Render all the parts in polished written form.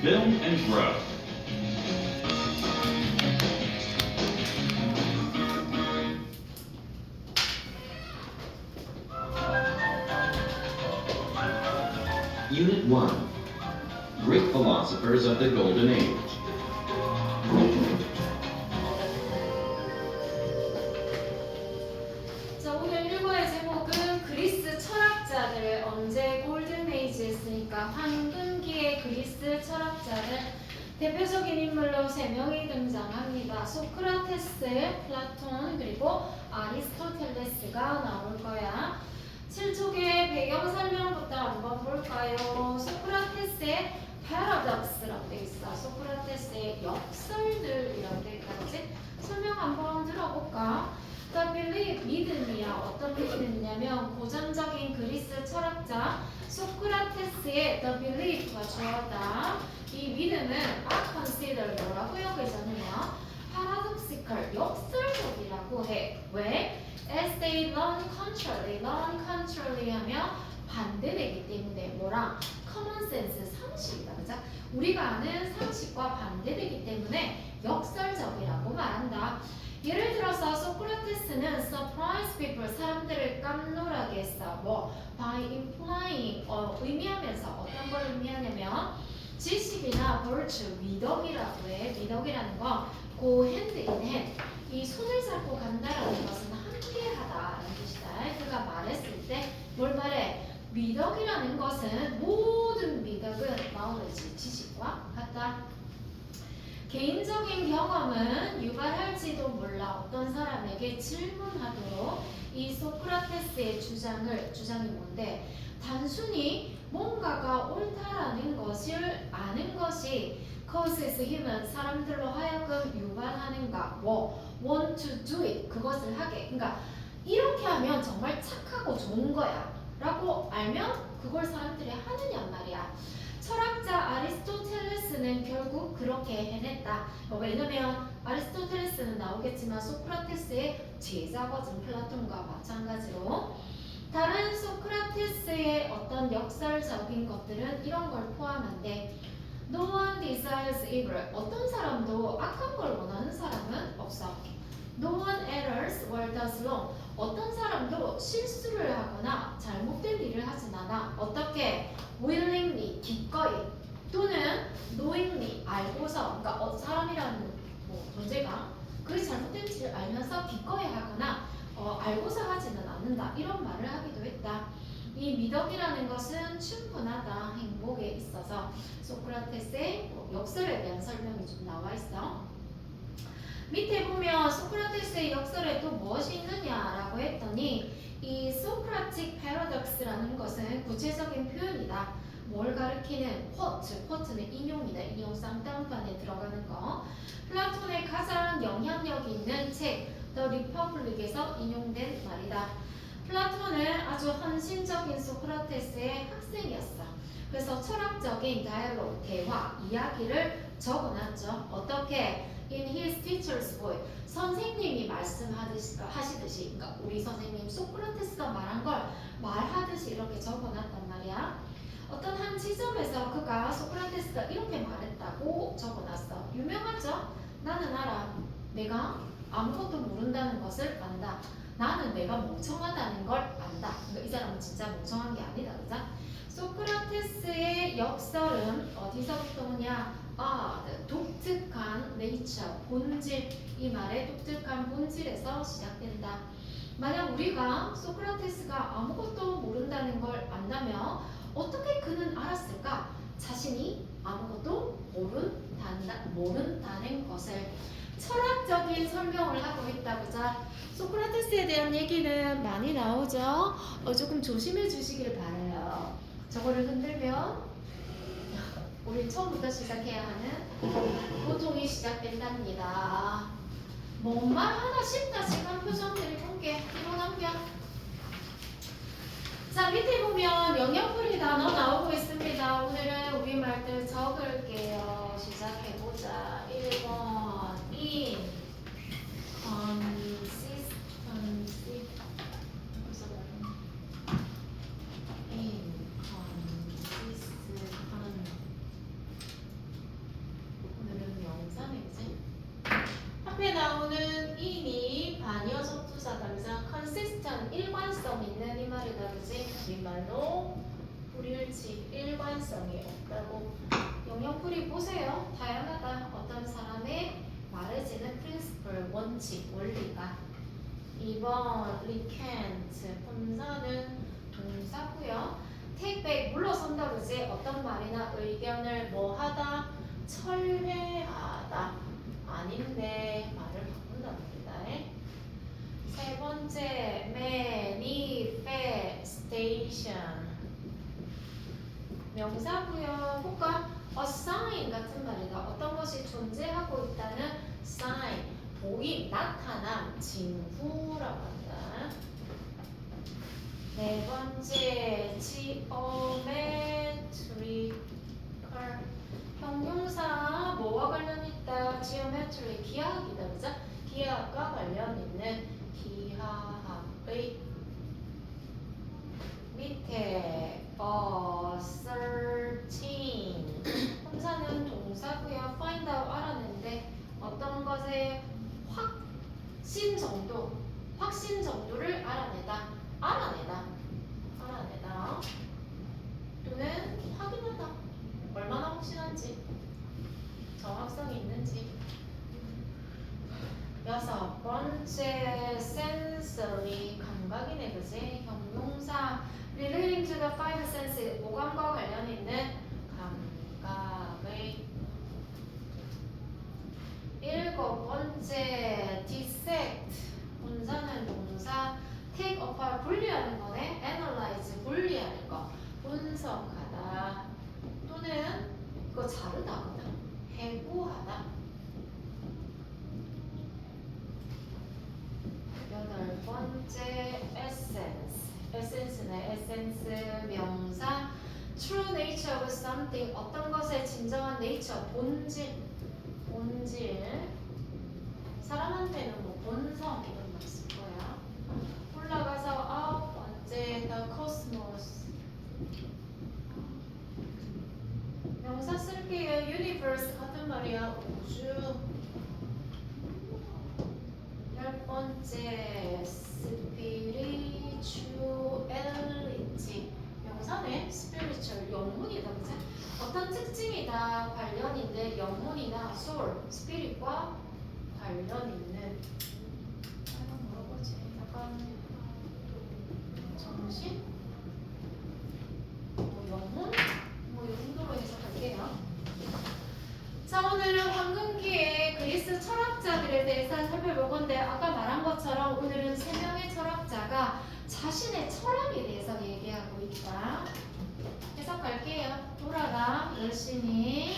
build and grow. Unit 1. Greek philosophers of the Golden Age. 자, 오늘 일과의 제목은 그리스 철학자들 언제 골든 에이지 했으니까 황금기의 그리스 철학자들 대표적인 인물로 3명이 등장합니다. 소크라테스, 플라톤, 그리고 아리스토텔레스가 나올 거야. 7쪽의 배경 설명부터 한번 볼까요? 소크라테스의 패러독스라고 돼 있어. 소크라테스의 역설들이라고 돼 있지. 설명 한번 들어볼까? The belief, 믿음이야. 어떤 믿음이냐면 고전적인 그리스 철학자 소크라테스의 The belief가 주어다. 이 믿음은 are considered 뭐라고요? 그러잖아요. paradoxical, 역설적이라고 해. 왜? As they run contrary 하면 반대되기 때문에 뭐랑? common sense, 상식이다. 그죠? 우리가 아는 상식과 반대되기 때문에 역설적이라고 말한다. 예를 들어서 소크라테스는 surprise people, 사람들을 깜놀하게 했어. 뭐 by implying, 의미하면서 어떤 걸 의미하냐면 지식이나 virtue, 미덕이라고 해. 미덕이라는 건 go hand in hand, 이 손을 잡고 간다라는 것은 함께하다라는 뜻이다. 그가 말했을 때 뭘 말해? 미덕이라는 것은 모든 미덕은 knowledge, 지식과 같다. 개인적인 경험은 유발할지도 몰라. 어떤 사람에게 질문하도록 이 소크라테스의 주장이 뭔데? 단순히 뭔가가 옳다라는 것을 아는 것이 causes human, 사람들로 하여금 유발하는가? want to do it, 그것을 하게. 그러니까 이렇게 하면 정말 착하고 좋은 거야 라고 알면 그걸 사람들이 하느냐 말이야. 철학자 아리스토텔레스는 결국 그렇게 해냈다. 왜냐면 아리스토텔레스는 나오겠지만 소크라테스의 제자거든. 플라톤과 마찬가지로. 다른 소크라테스의 어떤 역설적인 것들은 이런 걸 포함한데 No one desires evil. 어떤 사람도 악한 걸 원하는 사람은 없어. No one errs or does wrong. 어떤 사람도 실수를 하거나 잘못된 일을 하진 않아. 어떻게? willingly, 기꺼이, 또는 knowingly, 알고서. 그러니까 사람이라는 존재가 그 잘못된 일을 알면서 기꺼이 하거나 알고서 하지는 않는다. 이런 말을 하기도 했다. 이 미덕이라는 것은 충분하다. 행복에 있어서. 소크라테스의 역설에 대한 설명이 좀 나와 있어. 밑에 보면 소크라테스의 역설에 또 무엇이 있느냐라고 했더니 이 소크라틱 패러독스라는 것은 구체적인 표현이다. 뭘 가리키는 quote는 인용이다. 인용 쌍따옴판에 들어가는 거. 플라톤의 가장 영향력이 있는 책 The Republic에서 인용된 말이다. 플라톤은 아주 헌신적인 소크라테스의 학생이었어. 그래서 철학적인 다이얼로그, 대화, 이야기를 적어놨죠. 어떻게? In his teacher's voice, 선생님이 말씀하시듯이, 그러니까 우리 선생님 소크라테스가 말한 걸 말하듯이 이렇게 적어놨단 말이야. 어떤 한 지점에서 그가 소크라테스가 이렇게 말했다고 적어놨어. 유명하죠? 나는 알아. 내가 아무것도 모른다는 것을 안다. 나는 내가 멍청하다는 걸 안다. 그러니까 이 사람은 진짜 멍청한 게 아니다. 그죠? 소크라테스의 역설은 어디서부터 오냐? 독특한 nature, 본질, 이 말의 독특한 본질에서 시작된다. 만약 우리가 소크라테스가 아무것도 모른다는 걸 안다면 어떻게 그는 알았을까? 자신이 아무것도 모른다는 것을. 철학적인 설명을 하고 있다고. 자, 소크라테스에 대한 얘기는 많이 나오죠. 조금 조심해 주시길 바라요. 저거를 흔들면 우리 처음부터 시작해야 하는 고통이 시작된답니다. 뭔 말 하나 쉽다시간 표정들이 본게 뒤로 넘겨. 자, 밑에 보면 영역풀이 단어 나오고 있습니다. 오늘은 우리말들 적을게요. 시작해보자. 1번 in consistency, inconsistent, 나오는 in이 반이어 접두사다면서 consistent 일관성 있는 이 말이다 그지? 이 말로 불일치 일관성이 없다고. 영역풀이 보세요. 다양하다. 어떤 사람의 말해지는 principle 원칙 원리가. 2번 recant 본사는 동사고요. take back 물러선다 그지? 어떤 말이나 의견을 뭐 하다 철회하다 아닌데 말을 바꾼답니다. 세 번째 manifestation 명사고요. 볼까? a sign 같은 말이다. 어떤 것이 존재하고 있다는 sign 보임, 나타남, 징후라고 한다. 네 번째 geometrical 형용사 뭐와 관련 있다? geometry 기하학이다 그죠? 기하학과 관련 있는 기하학의 밑에 searching 형사는 동사고요. find out 알아낸데 어떤 것의 확신 정도를 알아내다 또는 확인하다 얼마나 확신한지 정확성이 있는지. 여섯 번째 sensory 감각이네 그지? 형용사 relating to the five senses 오감과 관련 있는 감각의. 일곱 번째 dissect 본사는 동사 take apart 분리하는 거네. analyze 분리하는 거 분석하다 또는 이거 자르다 해부하다. 여덟 번째 essence네. essence 명사 true nature of something 어떤 것의 진정한 nature 본질 사람한테는 뭐 본성 이런 말 쓸 거야. 올라가서 아홉 번째 the cosmos 명사 쓸게요. universe 같은 말이야. 우주. 열 번째 spirituality 명사네. spiritual 영혼이다 그치? 어떤 특징이다 관련인데 영혼이나 soul, spirit과 관련 있는 뭐라고 하지? 약간 정신? 뭐 영혼? 뭐 이 정도로 해서 갈게요. 자 오늘은 황금기의 그리스 철학자들에 대해서 살펴볼 건데 아까 말한 것처럼 오늘은 세 명의 철학자가 자신의 철학에 대해서 얘기하고 있다. 해석할게요. 돌아가 열심히.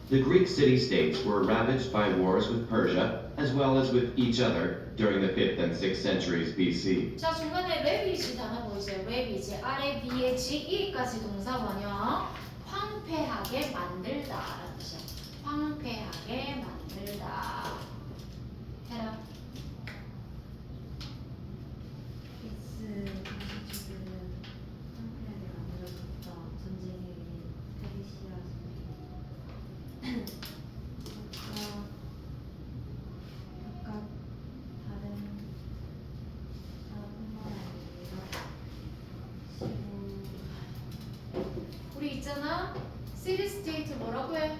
The Greek city-states were ravaged by wars with Persia as well as with each other during the 5th and 6th centuries BC. 자 중간에 레비지 단어 보이죠? 레비지 아래 비에 지이까지 동사원형 황폐하게 만들다라는 뜻이야. 황폐하게 만들다. 해라. 그리스 도시주들은 황폐하게 만들어졌다. 전쟁에 페르시아 각각 다른 나라뿐만 아니라 시부 우리 있잖아. 시리 스테이트 뭐라고 해?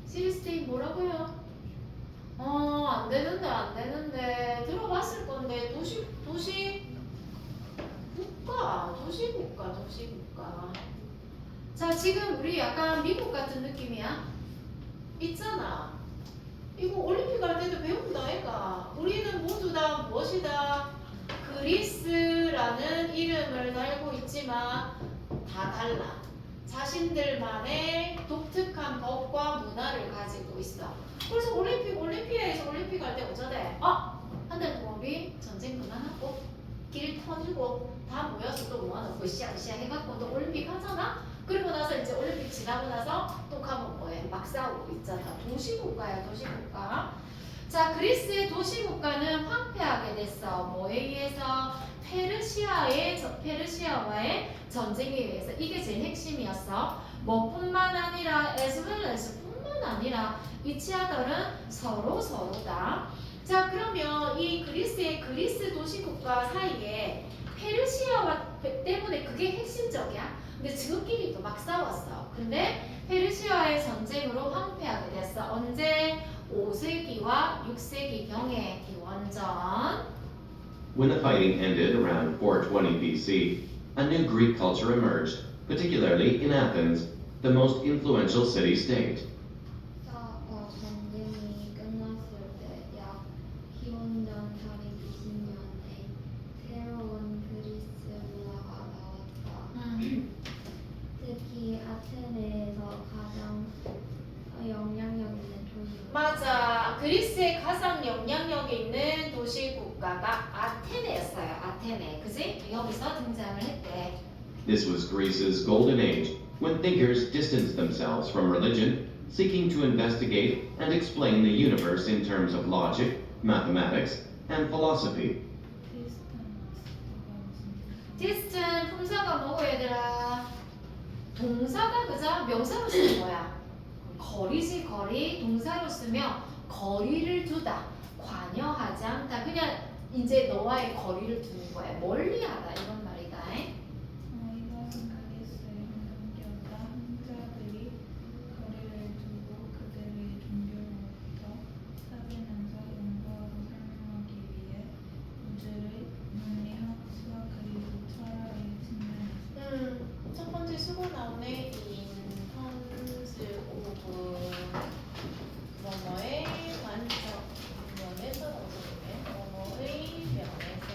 시리 스테이트 뭐라고 해요? 안 되는데 들어봤을 건데 도시국가. 자 지금 우리 약간 미국 같은 느낌이야. 있잖아. 이거 올림픽 할 때도 배운다 아이가. 우리는 모두 다 무엇이다? 그리스라는 이름을 달고 있지만 다 달라. 자신들만의 독특한 법과 문화를 가지고 있어. 그래서 올림피아에서 올림픽 할 때 어쩌대? 한 달 동안 우리 전쟁 그만하고 길 터주고 다 모여서 또 모아놓고 으쌰으쌰 해갖고 또 올림픽 하잖아? 그리고 나서 이제 올림픽 지나고 나서 또 가면 뭐해? 막 싸우고 있잖아. 도시국가야 도시국가. 자 그리스의 도시국가는 황폐하게 됐어. 뭐에 의해서? 페르시아와의 전쟁에 의해서. 이게 제일 핵심이었어. 뭐뿐만 아니라 as well as 뿐만 뿐 아니라 each other는 서로다. 자, 그러면 이 그리스의 그리스 도시국가 사이에 페르시아와 때문에 그게 핵심적이야. 근데 지금끼리도 막 싸웠어. 근데 페르시아의 전쟁으로 황폐하게 됐어. 언제? 5세기와 6세기 경의 기원전. When the fighting ended around 420 BC, a new Greek culture emerged, particularly in Athens, the most influential city-state. 전쟁이 끝났을 때 약 기원전 420년에 새로운 그리스 문화가 나왔다. 특히 아테네에서 가장 영향력 있는 도시였다. 맞아. 그리스의 가장 영향력 있는 도시 국가가 아테네였어요. 아테네. 그지? 여기서 등장을 했대. This was Greece's golden age, when thinkers distanced themselves from religion, seeking to investigate and explain the universe in terms of logic, mathematics, and philosophy. 디스턴 품사가 뭐고 얘들아? 동사가 그자 명사로 쓰는 거야. 거리지 거리 동사로 쓰며 거리를 두다, 관여하지 않다. 그냥 이제 너와의 거리를 두는 거야. 멀리하다 이런 말이다. 이것은 그리스의 황금기였다. 학자들이 거리를 두고 그들의 종교로부터 사귀면서 연구하고 설명하기 위해 우주를 물리학, 수학 그리고 철학의 측면에서 첫 번째 수고 나오네. 인턴스 오브 뭐뭐의 관점 면에서 나오거든요. 뭐뭐의 면에서.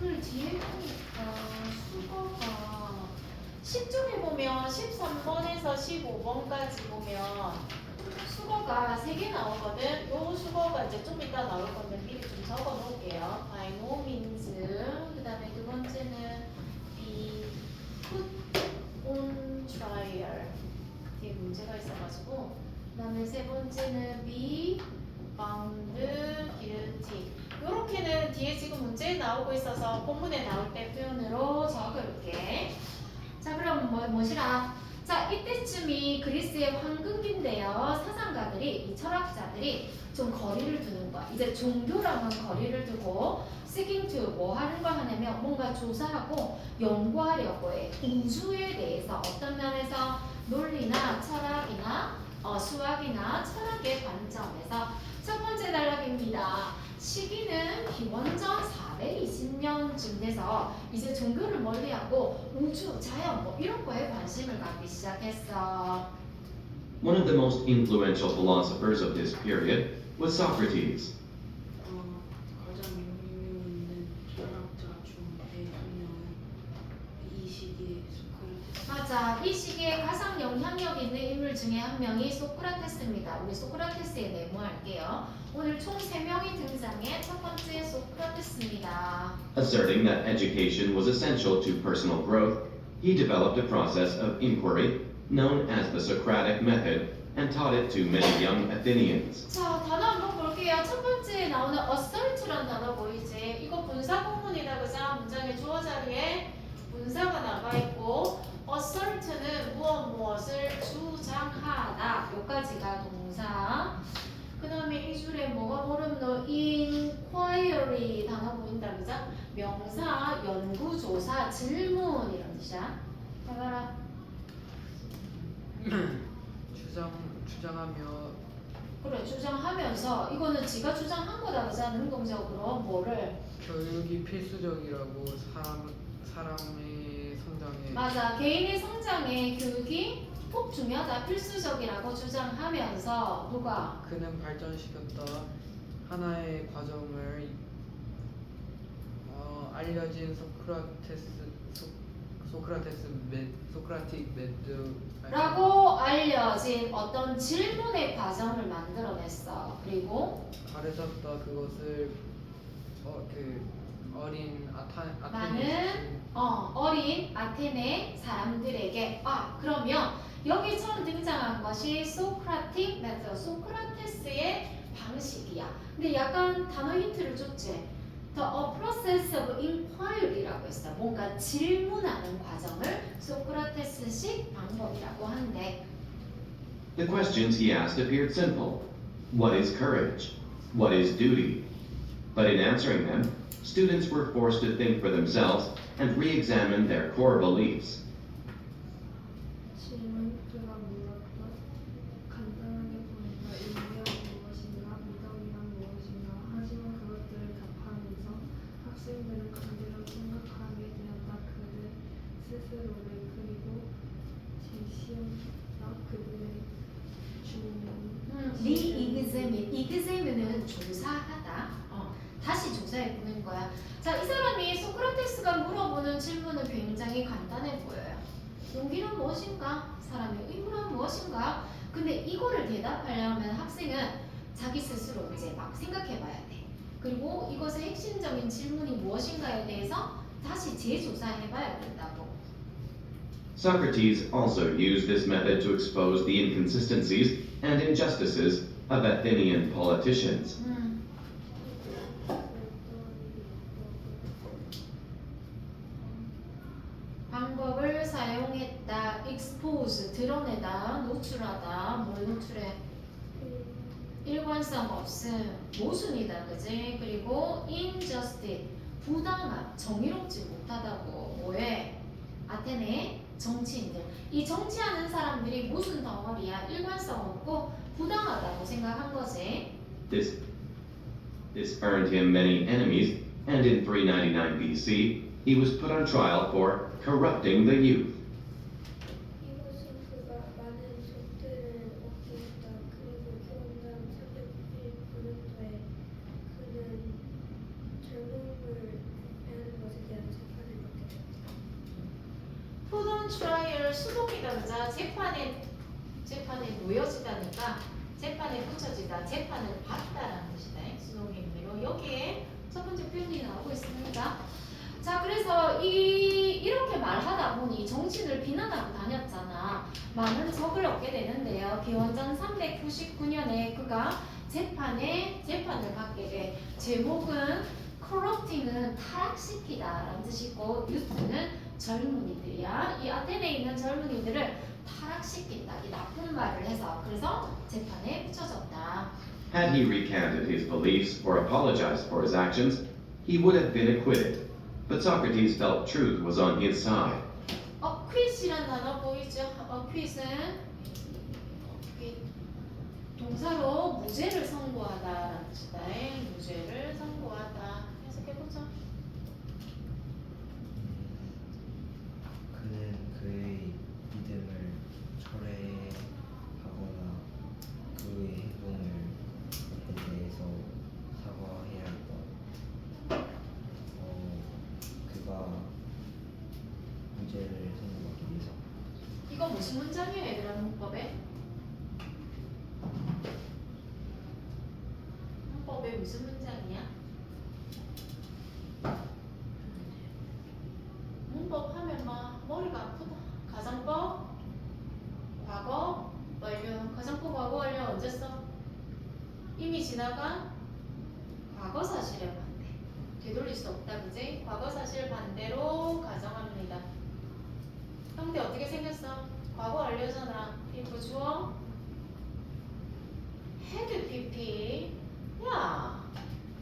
오늘 뒤에 보니까 수거가 10쪽에 보면 13번에서 15번까지 보면 수거가 3개 나오거든. 요 수거가 이제 좀 이따 나올 건데 미리 좀 적어 놓을게요. by no means. 그 다음에 두 번째는 be put on trial. 뒤에 문제가 있어가지고. 그 다음에 세 번째는 be found guilty. 요렇게는 뒤에 지금 문제 나오고 있어서 본문에 나올 때 표현으로 적을게. 자, 그럼 뭐시라? 자, 이때쯤이 그리스의 황금기인데요. 사상가들이, 이 철학자들이 좀 거리를 두는 거야. 이제 종교랑은 거리를 두고 seeking to 뭐 하는 거 하냐면 뭔가 조사하고 연구하려고 해. 우주에 대해서 어떤 면에서 논리나 철학이나 수학이나 철학의 관점에서 첫 번째 단락입니다. 시기는 기원전 420년쯤 돼서 이제 종교를 멀리하고 우주, 자연 뭐 이런 거에 관심을 갖기 시작했어. One of the most influential philosophers of this period was Socrates. 가장 영향력 있는 철학자 중 대통령은 이 시기에 소크라테스. 맞아. 이 시기에 가장 영향력 있는 인물 중에 한 명이 소크라테스입니다. 우리 소크라테스에 메모할게요. 오늘 총 3명이 등장해. 첫 번째 소크라테스입니다. Asserting that education was essential to personal growth, he developed a process of inquiry known as the Socratic method and taught it to many young Athenians. 자, 단어 한번 볼게요. 첫 번째 나오는 assert라는 단어 보이지? 이거 분사 공문이다, 그죠? 문장의 주어 자리에 분사가 나가 있고 assert는 무엇을 주장하다. 요까지가 동사. 그 다음에 이 줄에 뭐가 모르면 inquiry 단어 보인다, 그죠? 명사, 연구조사, 질문 이런 뜻이야. 잘 봐라. 주장하며 그래, 주장하면서 이거는 지가 주장한 거다, 그죠? 능동적으로 뭐를. 교육이 필수적이라고 사람의 성장에 맞아. 개인의 성장에 교육이 꼭 중요하다, 필수적이라고 주장하면서 누가? 그는 발전시켰다. 하나의 과정을 알려진 소크라틱 메드 라고 알려진 어떤 질문의 과정을 만들어냈어. 그리고 가르쳤다. 그것을 어린 많은 어린 아테네 사람들에게. 그러면 여기 처음 등장한 것이 소크라틱 메థ드, 소크라테스의 방식이야. 근데 약간 단어 힌트를 줬지. The process of inquiry라고 했어. 뭔가 질문하는 과정을 소크라테스식 방법이라고 하는데 The questions he asked appeared simple. What is courage? What is duty? But in answering them, students were forced to think for themselves and re-examine their core beliefs. 질문 그가 물었다. 간단하게 보니까 인기란 무엇인가, 미덕이란 무엇인가. 하지만 그것들을 답하면서 학생들은 강제로 생각하게 되었다. 그들 스스로를 그리고 제시했다. 그들의 리익자민은 조사하다. 다시 조사해 보는 거야. 자, 이 사람이 소크라테스가 물어보는 질문은 굉장히 간단해 보여요. 용기는 무엇인가? 사람의 의무는 무엇인가? 근데 이거를 대답하려면 학생은 자기 스스로 이제 막 생각해 봐야 돼. 그리고 이것의 핵심적인 질문이 무엇인가에 대해서 다시 재조사해 봐야 된다고. Socrates also used this method to expose the inconsistencies and injustices of Athenian politicians. 방법을 사용했다. expose, 드러내다, 노출하다. 뭘 노출해? 일관성 없음, 모순이다, 그지? 그리고 injustice, 부당함, 정의롭지 못하다고. 뭐해? 아테네 정치인들. 이 정치하는 사람들이 무슨 덩어리야? 일관성 없고 부당하다고 생각한 거지. This earned him many enemies, and in 399 BC, he was put on trial for corrupting the youth. 이것은 그가 많은 적들을 얻게 했다. 그리고 기원전 399년도에 그는 젊음을 빼앗는 것에 대한 재판을 받게 되었다. put on trial, 수동이다, 그자? 재판에 놓여지다니까 재판에 붙여지다, 재판을 받다라는 뜻이다. 수동의 의미로 여기에 첫 번째 표현이 나오고 있습니다. 자, 그래서 이렇게 말하다 보니 정치인을 비난하고 다녔잖아. 많은 적을 얻게 되는데요. 기원전 399년에 그가 재판을 받게 돼. 제목은 corrupting은 타락시키다라는 뜻이고, youth는 젊은이들이야. 이 아테네에 있는 젊은이들을 타락시킨다. 이 나쁜 말을 해서 그래서 재판에 붙여졌다. Had he recanted his beliefs or apologized for his actions, he would have been acquitted. But Socrates felt truth was on his side. acquit이란 단어 보이죠? acquit은 동사로 무죄를 선고하다라는 뜻이다. 무죄를 선고하다. 해석해보자. 그는 그의 믿음을 철회하거나 그의 행동에 대해서 사과해야 했다. 그가 무죄를 선고하기 위해서. 이거 무슨 문장이에요, 얘들아? 문법에? 문법에 무슨 문장이야? 문법 하면 막 머리가 아프다. 가정법, 과거, 완료. 가정법, 과거, 완료 언제 써? 이미 지나간 과거 사실에 반대. 되돌릴 수 없다, 그지? 과거 사실 반대로 가정합니다. 형태 어떻게 생겼어? 과거 완료잖아. if 주어 had PP. 야,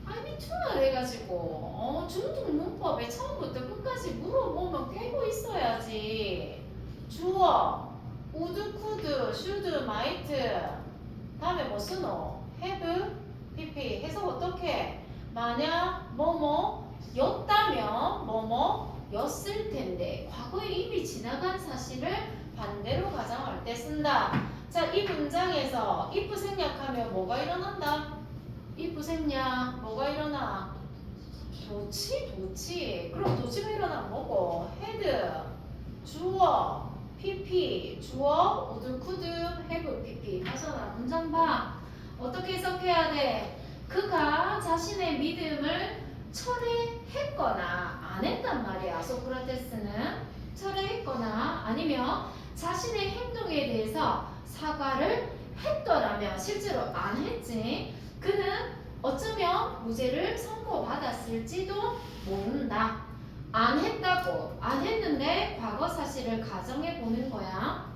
I need to를 해가지고 중등 문법에 처음부터 끝까지 물어보면 깨고 있어야지. 주어 would, could, should, might. 다음에 뭐 쓰노? have, PP. 해석 어떻게? 만약 뭐뭐 였다면 뭐뭐 였을 텐데, 과거에 이미 지나간 사실을 반대로 가정할 때 쓴다. 자, 이 문장에서 if 생략하면 뭐가 일어난다? if 생략 뭐가 일어나? 도치. 그럼 도치가 일어나면 뭐고? had, 주어, pp, 주어, would, could, have, pp. 하잖아. 문장 봐. 어떻게 해석해야 돼? 그가 자신의 믿음을 철회했거나 안 했단 말이야. 소크라테스는 철회했거나 아니면 자신의 행동에 대해서 사과를 했더라면, 실제로 안 했지, 그는 어쩌면 무죄를 선고받았을지도 모른다. 안 했다고, 안 했는데 과거 사실을 가정해 보는 거야.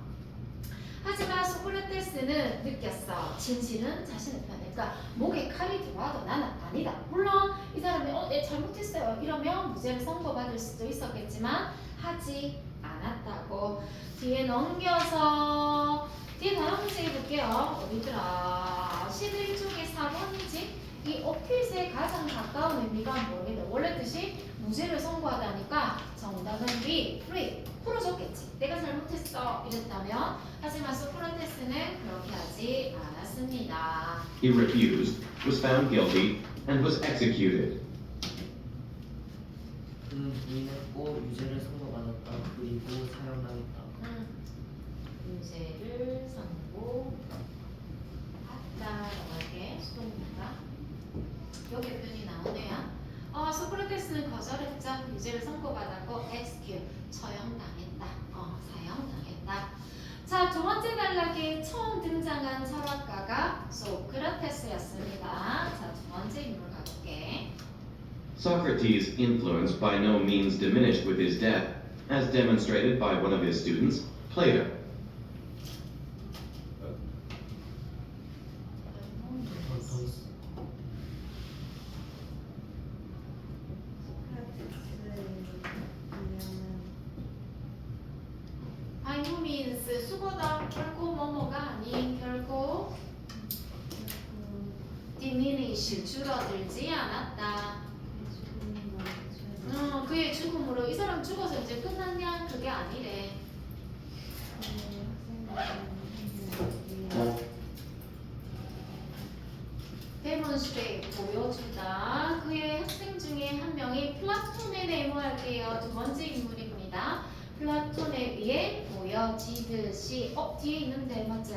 하지만 소크라테스 소크라테스는 느꼈어. 진실은 자신의 편에. 그러니까 목에 칼이 들어와도 나는 아니다. 물론 이 사람이 내 잘못했어요 이러면 무죄를 선고받을 수도 있었겠지만 하지 않았다고. 뒤에 넘겨서 뒤에 다음 문제 해볼게요. 어디더라? 11쪽의 4번이지? 이 오핏에 가장 가까운 의미가 뭐겠다. 원래 뜻이 무죄를 선고하다니까 정답은 B, free. 풀어줬겠지. 내가 잘못했어 이랬다면. 하지만 소크라테스는 그렇게 하지 않았습니다. He refused, was found guilty, and was executed. 그는 부인했고 유죄를 선고받았다. 그리고 사형당했다. 유죄를 선고받다라고 할게. 수동문가 여기 표현이 나오네요. 소크라테스는 거절했죠. 유죄를 선고받았고 execute 처형당했다. 사형당했다. 자, 두 번째 단락에 처음 등장한 철학가가 소크라테스였습니다. 자, 두 번째 인물 가볼게. Socrates' influence by no means diminished with his death, as demonstrated by one of his students, Plato. By no means 수고다 결코 뭐뭐가 아닌 결코 diminish 줄어들지 않았다. 그의 죽음으로 이 사람 죽어서 이제 끝났냐? 그게 아니래. demonstrate 보여주다. 그의 학생 중에 한 명이 플라톤에 내모할게요. 두 번째 인물입니다. 플라톤에 의해 보여지듯이 뒤에 있는데 맞지?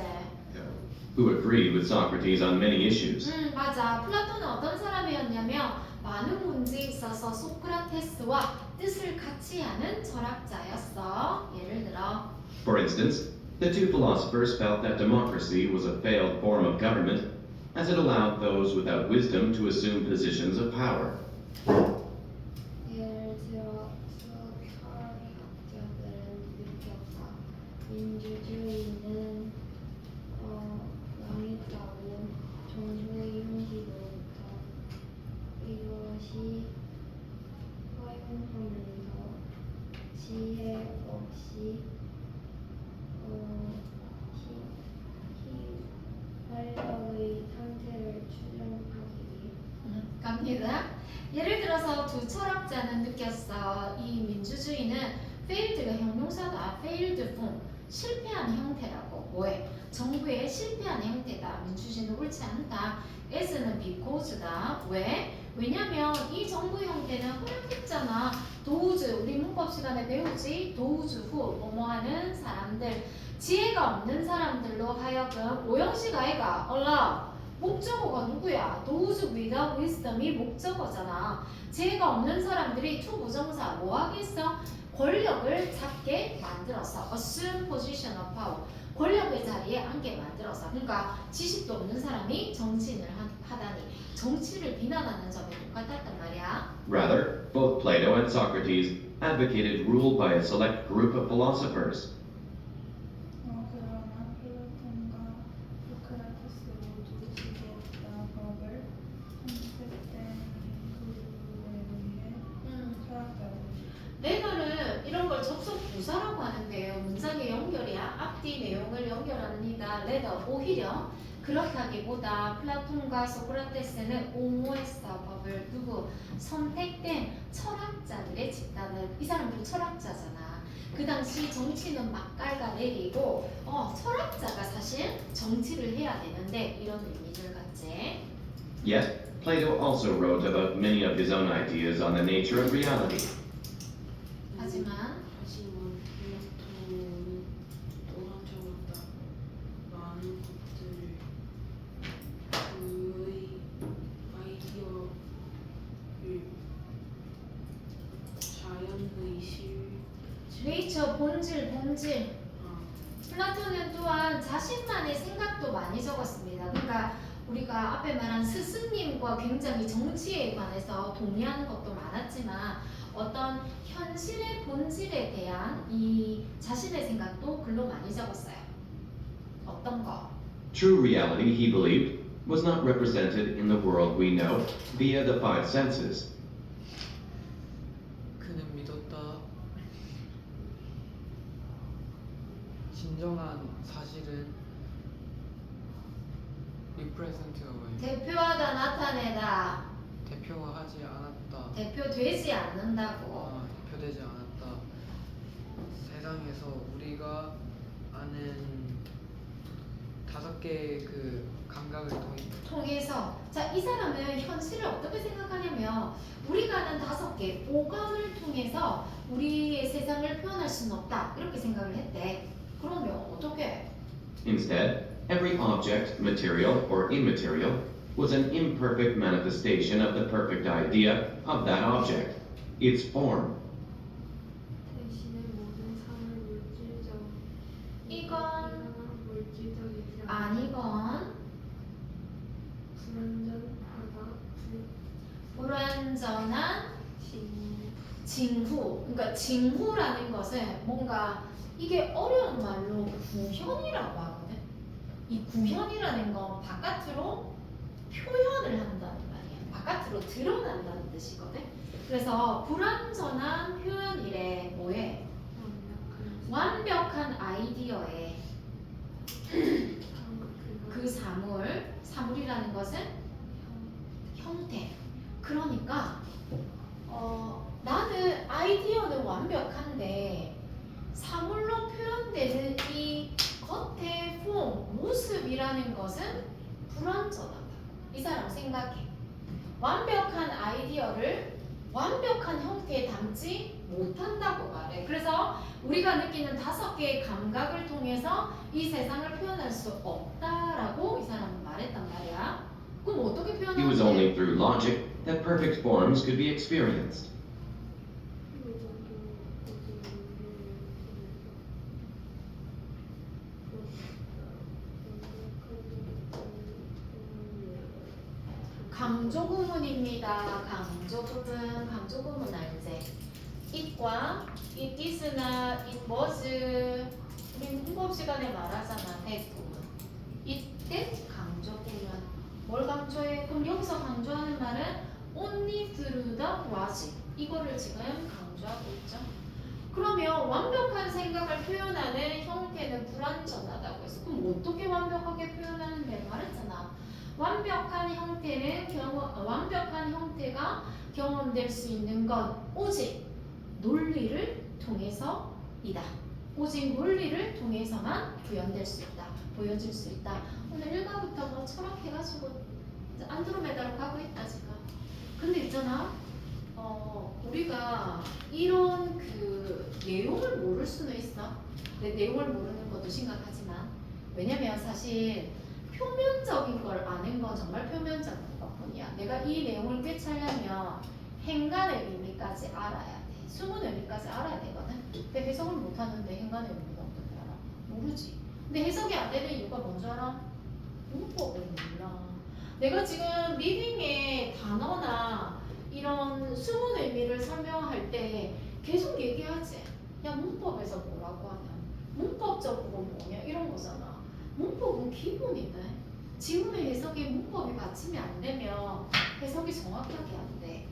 Who agreed with Socrates on many issues. 맞아. 플라톤은 어떤 사람이었냐면 많은 문제에 있어서 소크라테스와 뜻을 같이 하는 철학자였어. 예를 들어 For instance, the two philosophers felt that democracy was a failed form of government, as it allowed those without wisdom to assume positions of power. 예를 들어서 철학자들은 느꼈다. 민주주의는 망했다고. 정부의 형식으로부터 이것이 허용하면서 지혜 없이 활력의 상태를 추정하기 위해 갑니다. 예를 들어서 두 철학자는 느꼈어. 이 민주주의는 failed가 형용사다. failed form 실패한 형태라고. 뭐해? 정부의 실패한 형태다. 민주주의는 옳지 않다. as는 because다. 왜? 왜냐면 이 정부 형태는 허약했잖아. those 우리 문법 시간에 배우지. those who 뭐뭐하는 사람들 지혜가 없는 사람들로 하여금 오형식 아이가 allow 목적어가 누구야? those without wisdom이 목적어잖아. 지혜가 없는 사람들이 to 부정사 뭐 하겠어? 권력을 잡게 만들어서 assume position of power 권력의 자리에 앉게 만들어서. 그러니까 지식도 없는 사람이 정치인을 하다니 정치를 비난하는 점이 똑같았단 말이야. Rather, both Plato and Socrates advocated rule by a select group of philosophers. 그러나 플라톤과 소크라테스 모두 지혜롭다 법을 선택된 그룹에 의해 철학자들 레더를 이런 걸 접속 부사라고 하는데요. 문장의 연결이야. 앞뒤 내용을 연결합니다. 레더 오히려 그렇다기보다 플라톤과 소크라테스는 옹호했어. 법을 누구? 선택된 철학자들의 집단을. 이 사람들이 철학자잖아. 그 당시 정치는 막 깔아내리고 철학자가 사실 정치를 해야 되는데 이런 의미를 갖지. Yet, Plato also wrote about many of his own ideas on the nature of reality. 하지만 플라톤은 떠나쳐왔다. 많은 것들을 그의 아이디어를 자연의 네이처 본질 플라톤은 또한 자신만의 생각도 많이 적었습니다. 그러니까 우리가 앞에 말한 스승님과 굉장히 정치에 관해서 동의하는 것도 많았지만 어떤 현실의 본질에 대한 이 자신의 생각도 글로 많이 적었어요. 어떤 거? True reality, he believed, was not represented in the world we know via the five senses. 그는 믿었다. 진정한 사실은 represent가 뭐예요? 대표하다 나타내다 대표하지 않았다. 대표되지 않는다고. 대표되지 않았다. 세상에서 우리가 아는 5개의 그 감각을 통해서 자, 이 사람은 현실을 어떻게 생각하냐면 우리가 아는 5개 오감을 통해서 우리의 세상을 표현할 수는 없다 이렇게 생각을 했대. 그러면 어떻게? Instead, every object, material or immaterial, was an imperfect manifestation of the perfect idea of that object, its form. 대신에 모든 삶을 이건 물질적이지 아니건 불완전한 징후. 그러니까 징후라는 것은 뭔가 이게 어려운 말로 구현이라고 하거든. 이 구현이라는 건 바깥으로 표현을 한다는 말이야. 바깥으로 드러난다는 뜻이거든. 그래서 불완전한 표현이래. 뭐에? 완벽한 아이디어에 그 사물이라는 것은 형태. 그러니까 나는 아이디어는 완벽한데 사물로 표현되는 이 겉의 모습이라는 것은 불완전하다. 이 사람 생각해. 완벽한 아이디어를 완벽한 형태에 담지 못한다고 말해. 그래서 우리가 느끼는 5개의 감각을 통해서 이 세상을 표현할 수 없다라고 이 사람은 말했단 말이야. 그럼 어떻게 It was only 표현하는데? through logic that perfect forms could be experienced. 강조구문입니다. 강조구문 알지? it과 it is나 it was 우리 문법 시간에 말하잖아. that 부분. it that 강조구문. 뭘 강조해? 그럼 여기서 강조하는 말은 only through the was. 이거를 지금 강조하고 있죠. 그러면 완벽한 생각을 표현하는 형태는 불완전하다고 했어. 그럼 어떻게 완벽하게 표현하는데 말했잖아. 완벽한 형태가 경험될 수 있는 건 오직 논리를 통해서이다. 오직 논리를 통해서만 구현될 수 있다. 보여질 수 있다. 오늘 1과부터 뭐 철학해가지고 안드로메다로 가고 있다 지금. 근데 있잖아. 우리가 이런 그 내용을 모를 수는 있어. 내용을 모르는 것도 심각하지만 왜냐면 사실 표면적인 걸 아는 건 정말 표면적인 것뿐이야. 내가 이 내용을 꿰차려면 행간의 의미까지 알아야 돼. 숨은 의미까지 알아야 되거든. 근데 해석을 못하는데 행간의 의미가 어떻게 알아? 모르지. 근데 해석이 안 되는 이유가 뭔지 알아? 문법을 몰라. 내가 지금 리딩의 단어나 이런 숨은 의미를 설명할 때 계속 얘기하지. 야, 문법에서 뭐라고 하냐? 문법적으로 뭐냐? 이런 거잖아. 문법은 기본인데 지문의 해석에 문법이 받침이 안 되면 해석이 정확하게 안 돼.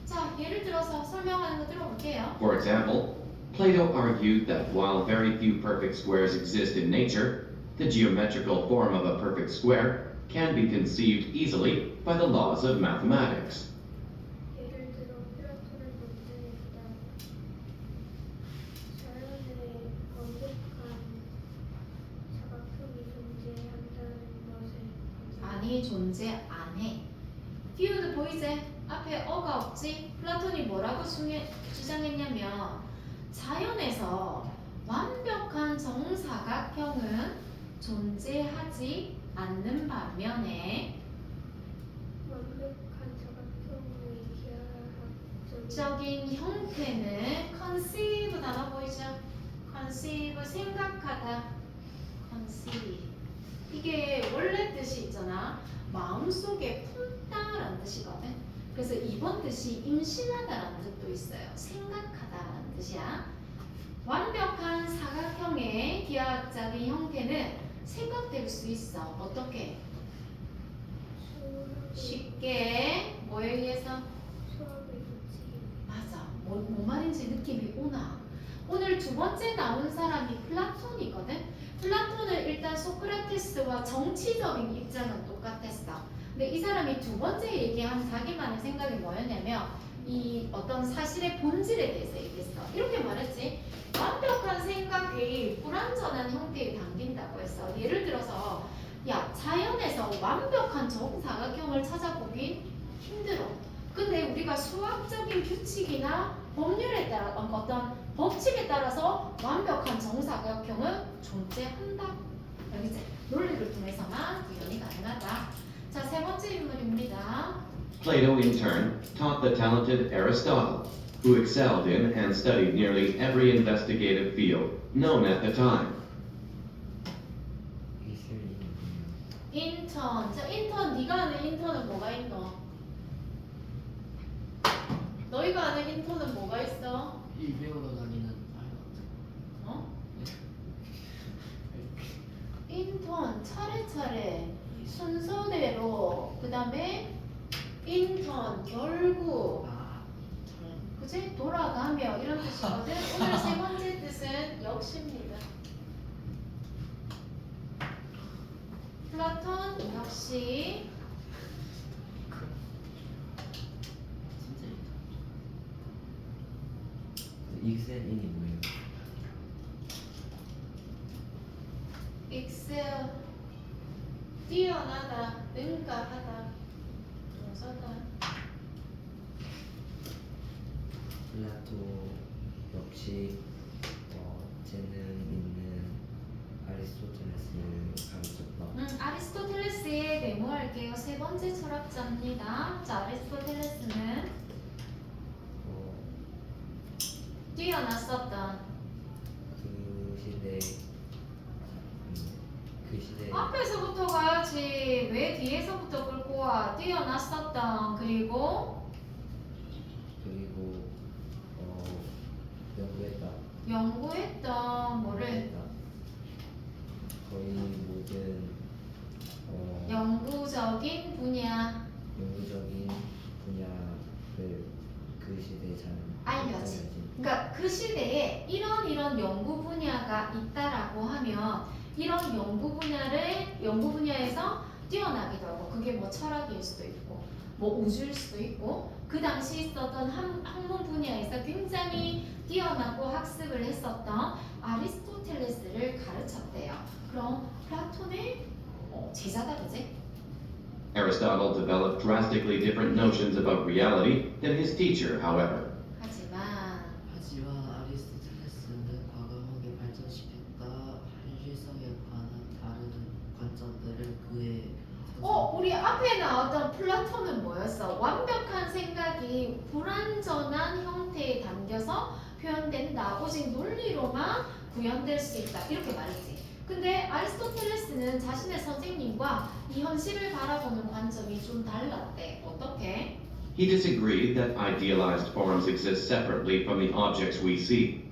자, 예를 들어서 설명하는 거 들어볼게요. For example, Plato argued that while very few perfect squares exist in nature, the geometrical form of a perfect square can be conceived easily by the laws of mathematics. 예를 들어 플라톤의 논쟁에서 자연의 완벽한 사각형이 존재한다는 것을 아니, 존재 안 해. few도 보이지? 앞에 어가 없지? 플라톤이 뭐라고 주장했냐면 자연에서 완벽한 정사각형은 존재하지 않는 반면에 완벽한 사각형의 적인 형태는 conceive 단어 보이죠? conceive 생각하다. conceive 이게 원래 뜻이 있잖아. 마음속에 품다라는 뜻이거든. 그래서 이번 뜻이 임신하다라는 뜻도 있어요. 생각하다라는 뜻이야. 완벽한 사각형의 기하학적인 형태는 생각될 수 있어. 어떻게? 수학의 쉽게 뭐에 의해서? 규칙. 맞아. 뭔 말인지 느낌이 오나? 오늘 두 번째 나온 사람이 플라톤이거든. 플라톤은 일단 소크라테스와 정치적인 입장은 똑같았어. 근데 이 사람이 두 번째 얘기한 자기만의 생각이 뭐였냐면 이 어떤 사실의 본질에 대해서 얘기했어. 이렇게 말했지. 완벽한 생각이 불완전한 형태에 담긴다고 했어. 예를 들어서 야, 자연에서 완벽한 정사각형을 찾아보긴 힘들어. 근데 우리가 수학적인 규칙이나 법률에 따라 어떤 법칙에 따라서 완벽한 정사각형은 존재한다. 여기서 논리를 통해서만 구현이 가능하다. 자, 세 번째 인물입니다. Plato, in turn, taught the talented Aristotle, who excelled in and studied nearly every investigative field known at the time. 인턴. 자, 인턴. 네가 아는 인턴은 뭐가 있노? 너희가 아는 인턴은 뭐가 있어? 일 배우러 다니는 어? 인턴 차례차례 순서대로 그 다음에 인턴 결국 그치? 돌아가며 이런 뜻이거든. 오늘 세 번째 뜻은 역시입니다. 플라톤 역시 진짜 익센인이 뭐예요? 엑셀 뛰어나다 능가하다 동사다. 플라토 역시 재능 있는 아리스토텔레스를 가르쳤다. 아리스토텔레스의 메모할게요. 세 번째 철학자입니다. 자, 아리스토텔레스는 뛰어났었던 그 시대 앞에서부터 가야지. 왜 뒤에서부터 끌고 와? 뛰어났었던 그리고 연구했던 뭐를? 거의 모든 연구적인 분야 연구적인 분야를 그 시대에 잘 알려지. 그러니까 그 시대에 이런 연구 분야가 있다라고 하면 이런 연구 분야에서 뛰어나기도 하고 그게 뭐 철학일 수도 있고 뭐 우주일 수도 있고 그 당시 있었던 학문 분야에서 굉장히 뛰어나고 학습을 했었던 아리스토텔레스를 가르쳤대요. 그럼 플라톤의 제자다, 그지? Aristotle developed drastically different notions about reality than his teacher, however. 하지만 아리스토텔레스는 과감하게 발전시켰다. 현실성에 관한 다른 관점들을 그의 우리 앞에 나왔던 플라톤은 뭐였어? 완벽한 생각이 불완전한 형태에 담겨서 표현된다. 오직 논리로만 구현될 수 있다. 이렇게 말했지. 근데 아리스토텔레스는 자신의 선생님과 이 현실을 바라보는 관점이 좀 달랐대. 어떻게? He disagreed that idealized forms exist separately from the objects we see.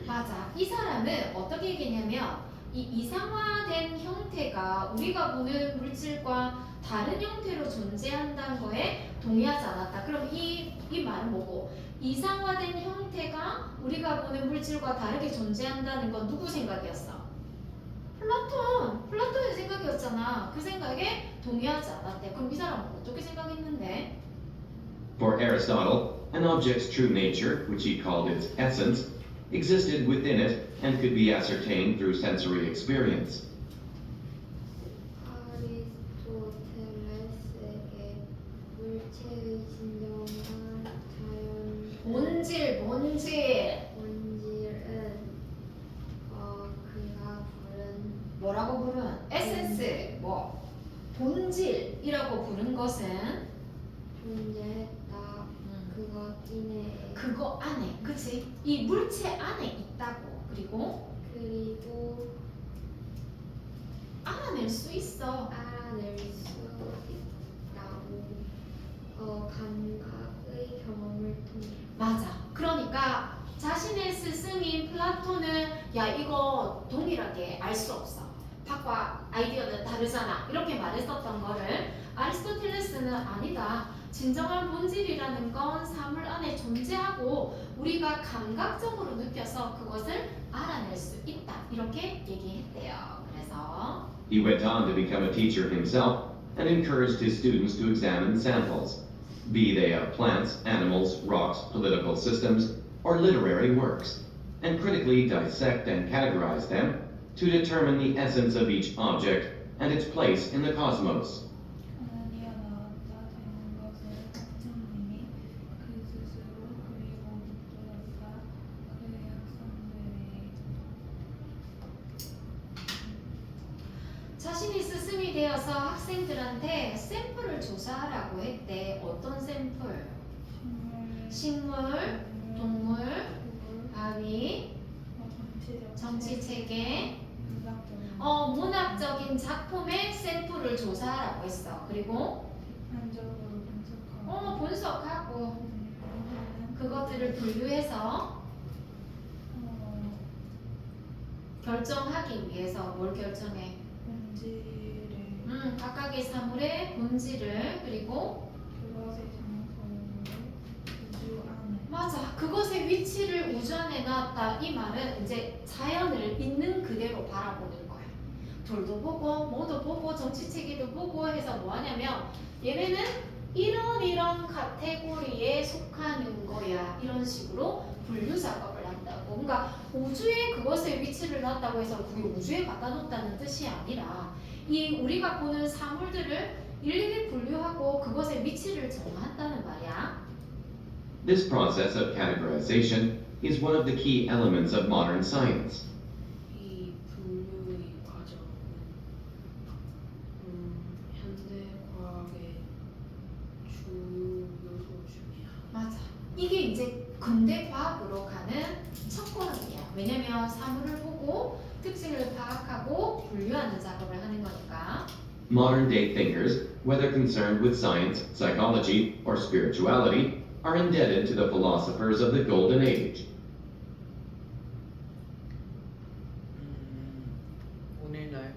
맞아. 이 사람은 어떻게 얘기냐면 이 이상화된 형태가 우리가 보는 물질과 다른 형태로 존재한다는 거에 동의하지 않았다. 그럼 이 말은 뭐고? 이상화된 형태가 우리가 보는 물질과 다르게 존재한다는 건 누구 생각이었어? 플라톤의 생각이었잖아. 그 생각에 동의하지 않았대. 그럼 이 사람은 어떻게 생각했는데? For Aristotle, an object's true nature, which he called its essence, existed within it and could be ascertained through sensory experience. 아리스토텔레스에게 물체의 진정한 본질은 그가 부른 뭐라고 부른? 에센스 뭐 본질이라고 부른 것은 존재했다. 그것 이내에 그거 안에, 그치? 이 물체 안에 있다고. 그리고 알아낼 수 있다. 알아낼 수 있어. 플라톤은 야 이거 동일하게 알 수 없어. 팍과 아이디어는 다르잖아. 이렇게 말했었던 거를 아리스토텔레스는 아니다. 진정한 본질이라는 건 사물 안에 존재하고 우리가 감각적으로 느껴서 그것을 알아낼 수 있다. 이렇게 얘기했대요. 그래서 He went on to become a teacher himself and encouraged his students to examine samples, be they of plants, animals, rocks, political systems, or literary works, and critically dissect and categorize them to determine the essence of each object and its place in the cosmos. 하나니가 나왔다 되는 것을 학생님이 그 스스로 그리고 붙들었다 그의 학생들이 자신이 스승이 되어서 학생들한테 샘플을 조사하라고 했대. 어떤 샘플? 식물, 동물, 바위, 정치 체계, 문학적인 작품의 샘플을 조사하라고 했어. 그리고 비판적으로 분석하고 분석하고 그것들을 분류해서 결정하기 위해서 뭘 결정해? 본질을 각각의 사물의 본질을 그리고 그것의 정성을 우주 안에 맞아. 그것의 위치를 우주 안에 놨다. 이 말은 이제 자연을 있는 그대로 바라보는 거야. 돌도 보고 뭐도 보고 정치체계도 보고 해서 뭐 하냐면 얘네는 이런 카테고리에 속하는 거야. 이런 식으로 분류 작업을 한다고. 그러니까 우주에 그것의 위치를 놨다고 해서 그게 우주에 갖다 놓았다는 뜻이 아니라 이 우리가 보는 사물들을 일일이 분류하고 그것의 위치를 정한다는 말이야. This process of categorization is one of the key elements of modern science. 이 분류의 과정은 현대 과학의 주 요소 중에 하나. 맞아. 이게 이제 근대 과학으로 가는 첫 걸음이야. 왜냐면 사물을 보고 특징을 파악하고 분류하는 작업을 하는 거니까. Modern day thinkers, whether concerned with science, psychology, or spirituality, are indebted to the philosophers of the Golden Age. 오늘날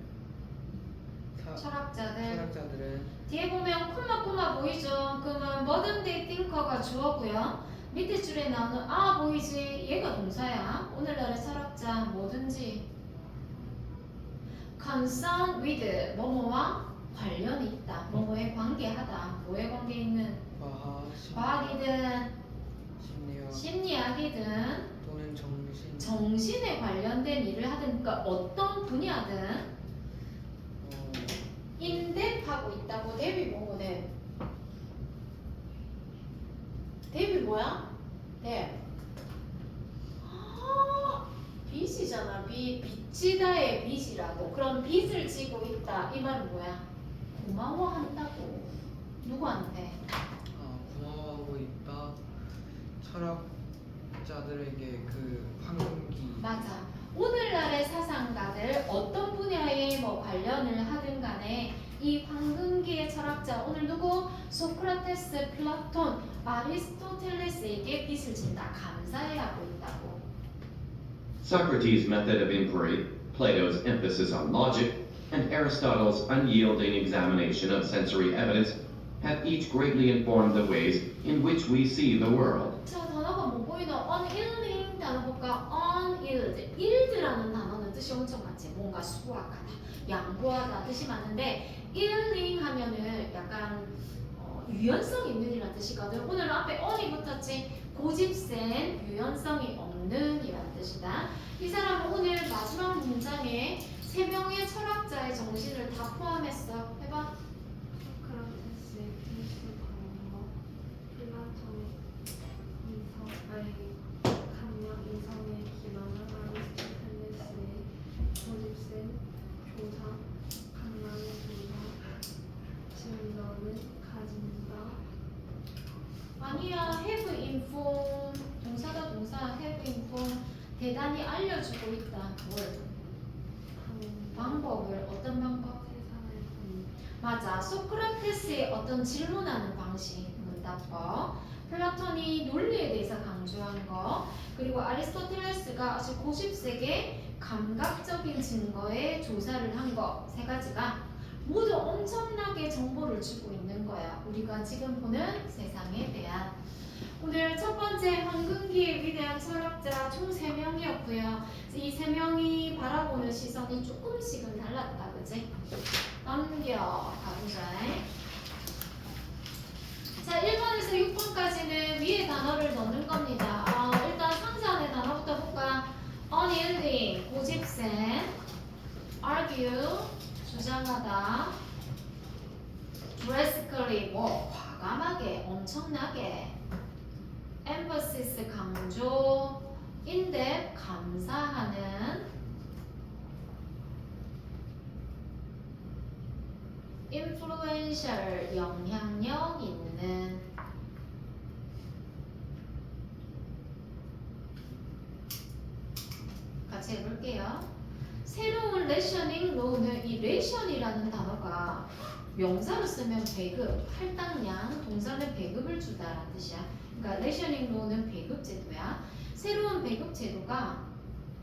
철학자들은 철학자들은 뒤에 보면 콤마 보이죠? 그러면 modern-day thinker가 주어고요. 밑에 줄에 나오는 보이지? 얘가 동사야. 오늘날의 철학자 뭐든지 concern with 뭐뭐와 관련이 있다. 뭐뭐에 관계하다. 뭐에 관계 있는 과학이든 심리학 심리학이든 또는 정신에 관련된 일을 하든 그러니까 어떤 분야든 인덱하고 있다고. 대비 뭐고 대? 대비 뭐야? 대. 빚이잖아. 빚지다의 빚이라고. 그럼 빚을 지고 있다. 이 말은 뭐야? 고마워한다고. 누구한테? 고마워하고 있다. 철학자들에게 그 황금기 맞아. 오늘날의 사상가들 어떤 분야에 뭐 관련을 하든 간에 이 황금기의 철학자 오늘 누구? 소크라테스, 플라톤, 아리스토텔레스에게 빚을 진다. 감사해 하고 있다고. Socrates' method of inquiry, Plato's emphasis on logic, and Aristotle's unyielding examination of sensory evidence have each greatly informed the ways in which we see the world. 자, 단어가 뭐 보이나? unyielding 단어 볼까? unyield. yield라는 단어는 뜻이 엄청 많지. 뭔가 수확하다, 양보하다 뜻이 많은데 yielding 하면은 약간 유연성 있는 이란 뜻이거든. 오늘은 앞에 on이 붙었지. 고집센, 유연성이 없는 이란 뜻이다. 이 사람은 오늘 마지막 문장에 세 명의 철학자의 정신을 다 포함했어. 해봐. 소크라테스, 그리스 방법, 플라톤의 감명 이성에 기반한 아리스토텔레스의 고집센 조사, 강남의 조사, 진로는 가진다. 아니야, have informed. 동사다 동사. have informed. 대단히 알려주고 있다. 뭘? 방법을. 어떤 방법? 세상을 보는 맞아. 소크라테스의 어떤 질문하는 방식, 문답법. 플라톤이 논리에 대해서 강조한 거, 그리고 아리스토텔레스가 아주 90세계 감각적인 증거에 조사를 한 거 세 가지가 모두 엄청나게 정보를 주고 있는 거야. 우리가 지금 보는 세상에 대한. 오늘 첫 번째 황금기의 위대한 철학자 총 3명이었고요. 이 3명이 바라보는 시선이 조금씩은 달랐다. 그지? 넘겨 가보자. 자, 1번에서 6번까지는 위에 단어를 넣는 겁니다. 일단 상세 안에 단어부터 볼까? unyielding, 고집센, argue, 주장하다, drastically, 뭐 과감하게, 엄청나게, emphasis, 강조, in-depth, 감사하는, influential, 영향력 있는, 같이 해볼게요. 새로운 레셔닝 로우는 이 레션이라는 단어가 명사로 쓰면 배급, 할당량, 동사는 배급을 주다라는 뜻이야. 그러니까 레셔닝 로우는 배급 제도야. 새로운 배급 제도가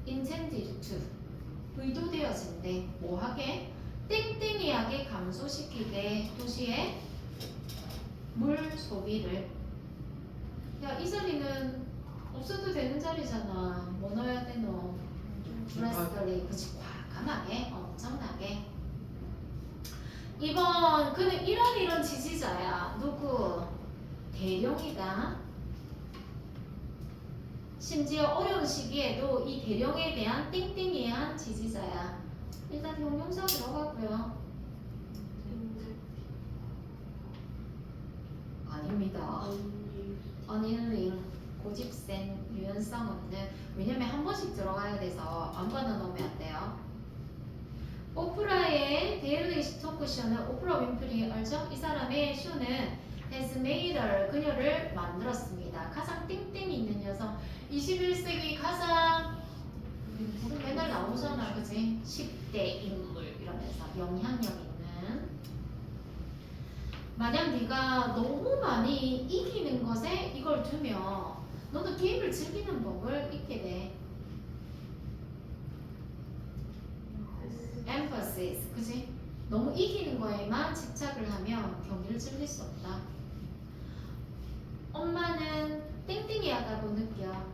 intended to, 의도되어진대. 뭐하게? 땡땡이하게 감소시키되 도시의 물 소비를. 야, 이 자리는 없어도 되는 자리잖아. 뭐 넣어야 돼 너? 드라스컬리. 그치, 과감하게, 엄청나게. 2번, 그는 이런 지지자야. 누구? 대령이다. 심지어 어려운 시기에도 이 대령에 대한 땡땡이한 지지자야. 일단 형용사 들어가고요. 아닙니다. unyielding, 고집센, 유연성 없는. 왜냐면 한 번씩 들어가야 돼서 아무거나 넣으면 안 돼요. 오프라의 데일리 토크쇼는 오프라 윈프리 알죠? 이 사람의 쇼는 has made her, 그녀를 만들었습니다. 가장 땡땡이 있는 여성, 21세기 가장 맨날 나오잖아, 그지? 10대 인물 이러면서 영향력 있는. 만약 네가 너무 많이 이기는 것에 이걸 두면 너는 게임을 즐기는 법을 잊게 돼. emphasis, 그지? 너무 이기는 거에만 집착을 하면 경기를 즐길 수 없다. 엄마는 땡땡이하다고 느껴.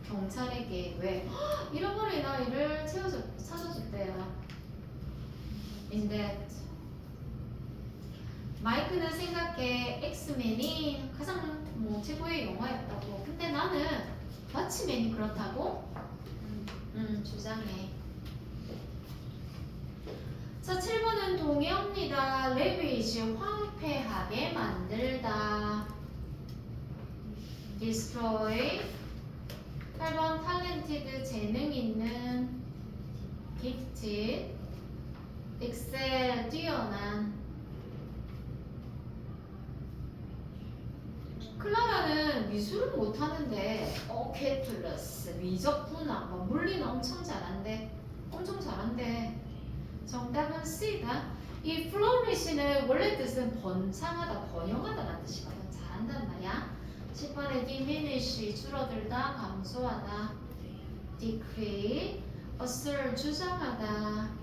경찰에게 왜? 잃어버린 아이를 찾아줬대요. In that, 마이크는 생각해 엑스맨이 가장 최고의 영화였다고. 근데 나는 마치맨이 그렇다고 주장해. 자, 7번은 동의어입니다. 레비지, 황폐하게 만들다. destroy. 8번 talented, 재능 있는. gifted, excel, 뛰어난. 클라라는 미술은 못하는데 캐툴러스, 미적분학, 물리는 엄청 잘한대. 엄청 잘한대. 정답은 C다. 이 flourish는 원래 뜻은 번창하다, 번영하다라는 뜻이거든. 잘한단 말이야. 10번에 diminish, 줄어들다, 감소하다. decrease, assert, 주장하다.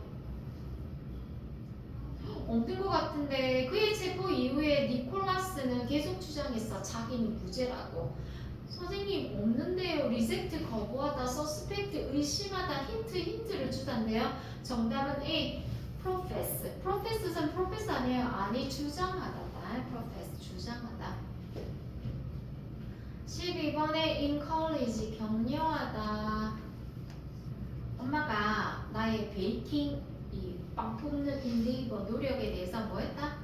없는 것 같은데 그의 체포 이후에 니콜라스는 계속 주장했어. 자기는 무죄라고. 선생님 없는데요. 리젝트, 거부하다. 서스펙트, 의심하다. 힌트를 주던데요. 정답은 A. profess. profess는 profess 아니에요. 아니, 주장하다. profess, 주장하다. 12번에 encourage, 격려하다. 엄마가 나의 베이킹, 이 빵 굽는 인디버 노력에 대해서 뭐 했다?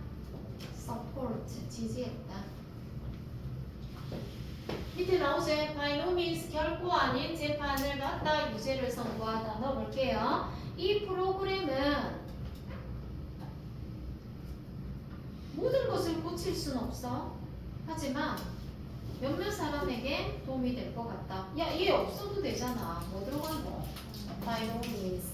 support, 지지했다. 밑에 나오죠. by no means, 결코 아닌 재판을 받다, 유죄를 선고하다. 넣어볼게요. 이 프로그램은 모든 것을 고칠 순 없어. 하지만 몇몇 사람에게 도움이 될 것 같다. 야, 얘 없어도 되잖아. 뭐 들어간 거? by no means.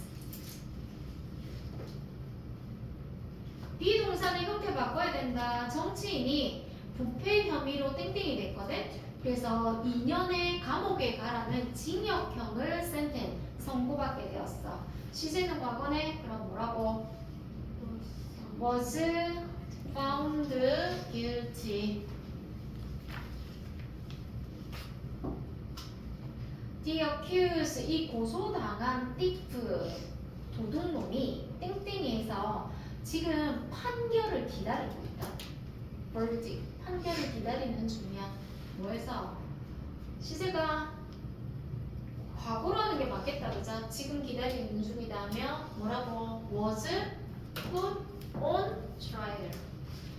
비동사는 형태 바꿔야 된다. 정치인이 부패 혐의로 땡땡이 됐거든. 그래서 2년의 감옥에 가라는 징역형을 선고받게 되었어. 시제는 과거네. 그럼 뭐라고? was found guilty. The accused, 이 고소당한 thief, 도둑놈이 땡땡이에서 지금 판결을 기다리고 있다. verdict, 판결을 기다리는 중이야. 뭐해서? 시제가 과거라는 게 맞겠다, 그죠? 지금 기다리는 중이다 하면 뭐라고? was put on trial.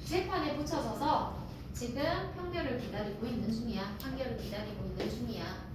재판에 붙여져서 지금 판결을 기다리고 있는 중이야. 판결을 기다리고 있는 중이야.